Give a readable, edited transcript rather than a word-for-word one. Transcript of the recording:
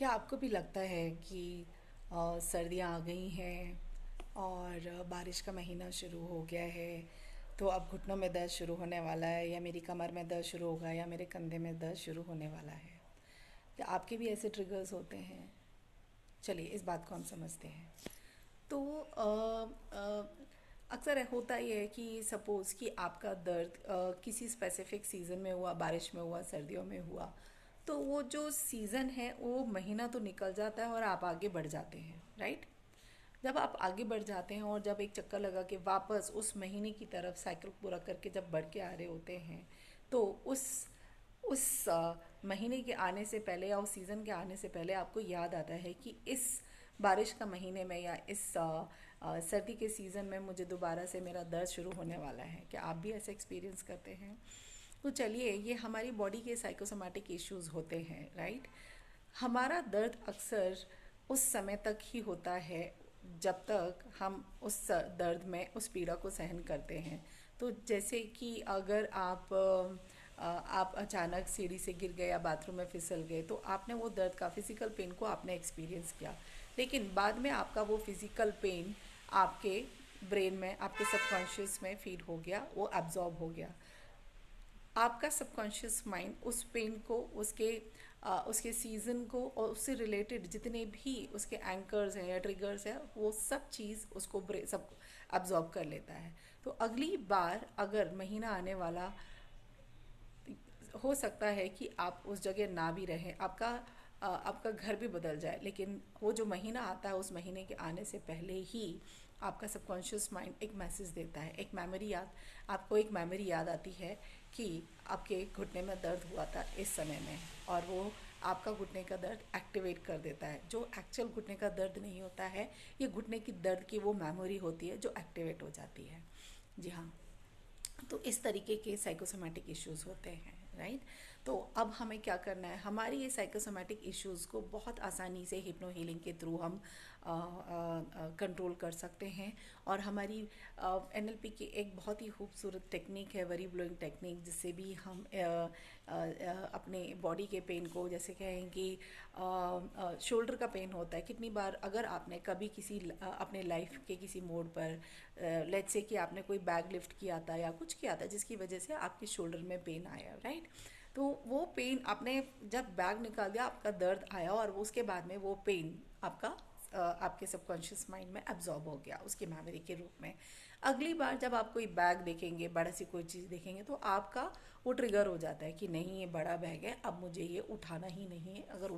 क्या आपको भी लगता है कि सर्दियाँ आ गई हैं और बारिश का महीना शुरू हो गया है, तो अब घुटनों में दर्द शुरू होने वाला है, या मेरी कमर में दर्द शुरू होगा, या मेरे कंधे में दर्द शुरू होने वाला है? क्या आपके भी ऐसे ट्रिगर्स होते हैं? चलिए इस बात को हम समझते हैं। तो अक्सर होता ही है कि सपोज़ कि आपका दर्द किसी स्पेसिफिक सीज़न में हुआ, बारिश में हुआ, सर्दियों में हुआ, तो वो जो सीज़न है वो महीना तो निकल जाता है और आप आगे बढ़ जाते हैं, राइट? जब आप आगे बढ़ जाते हैं और जब एक चक्कर लगा के वापस उस महीने की तरफ साइकिल पूरा करके जब बढ़ के आ रहे होते हैं, तो उस महीने के आने से पहले या उस सीज़न के आने से पहले आपको याद आता है कि इस बारिश का महीने में या इस सर्दी के सीज़न में मुझे दोबारा से मेरा दर्द शुरू होने वाला है। क्या आप भी ऐसा एक्सपीरियंस करते हैं? तो चलिए, ये हमारी बॉडी के साइकोसोमेटिक इश्यूज होते हैं, राइट? हमारा दर्द अक्सर उस समय तक ही होता है जब तक हम उस दर्द में उस पीड़ा को सहन करते हैं। तो जैसे कि अगर आप अचानक सीढ़ी से गिर गए या बाथरूम में फिसल गए, तो आपने वो दर्द का फिज़िकल पेन को आपने एक्सपीरियंस किया, लेकिन बाद में आपका वो फिज़िकल पेन आपके ब्रेन में, आपके सबकॉन्शियस में फीड हो गया, वो एब्जॉर्ब हो गया। आपका सबकॉन्शियस माइंड उस पेन को, उसके सीज़न को और उससे रिलेटेड जितने भी उसके एंकर्स हैं या ट्रिगर्स हैं, वो सब चीज़ उसको सब अब्जॉर्ब कर लेता है। तो अगली बार अगर महीना आने वाला, हो सकता है कि आप उस जगह ना भी रहें, आपका घर भी बदल जाए, लेकिन वो जो महीना आता है उस महीने के आने से पहले ही आपका सबकॉन्शियस माइंड एक मैसेज देता है, एक मेमोरी याद, आपको एक मेमोरी याद आती है कि आपके घुटने में दर्द हुआ था इस समय में, और वो आपका घुटने का दर्द एक्टिवेट कर देता है। जो एक्चुअल घुटने का दर्द नहीं होता है, ये घुटने की दर्द की वो मेमोरी होती है जो एक्टिवेट हो जाती है। जी हाँ। तो इस तरीके के साइकोसोमेटिक इश्यूज होते हैं, राइट? तो अब हमें क्या करना है, हमारी ये साइकोसोमेटिक इश्यूज को बहुत आसानी से हिप्नो हीलिंग के थ्रू हम कंट्रोल कर सकते हैं। और हमारी एनएलपी की एक बहुत ही खूबसूरत टेक्निक है, वरी ब्लोइंग टेक्निक, जिससे भी हम अपने बॉडी के पेन को, जैसे कहें कि शोल्डर का पेन होता है, कितनी बार अगर आपने कभी अपने लाइफ के किसी मोड़ पर, लेट्स से कि आपने कोई बैग लिफ्ट किया था या कुछ किया था जिसकी वजह से आपके शोल्डर में पेन आया, राइट? तो वो पेन आपने जब बैग निकाल दिया, आपका दर्द आया, और उसके बाद में वो पेन आपके सबकॉन्शियस माइंड में एब्जॉर्ब हो गया उसकी मेमोरी के रूप में। अगली बार जब आप कोई बैग देखेंगे, बड़ा सी कोई चीज़ देखेंगे, तो आपका वो ट्रिगर हो जाता है कि नहीं, ये बड़ा बैग है, अब मुझे ये उठाना ही नहीं है, अगर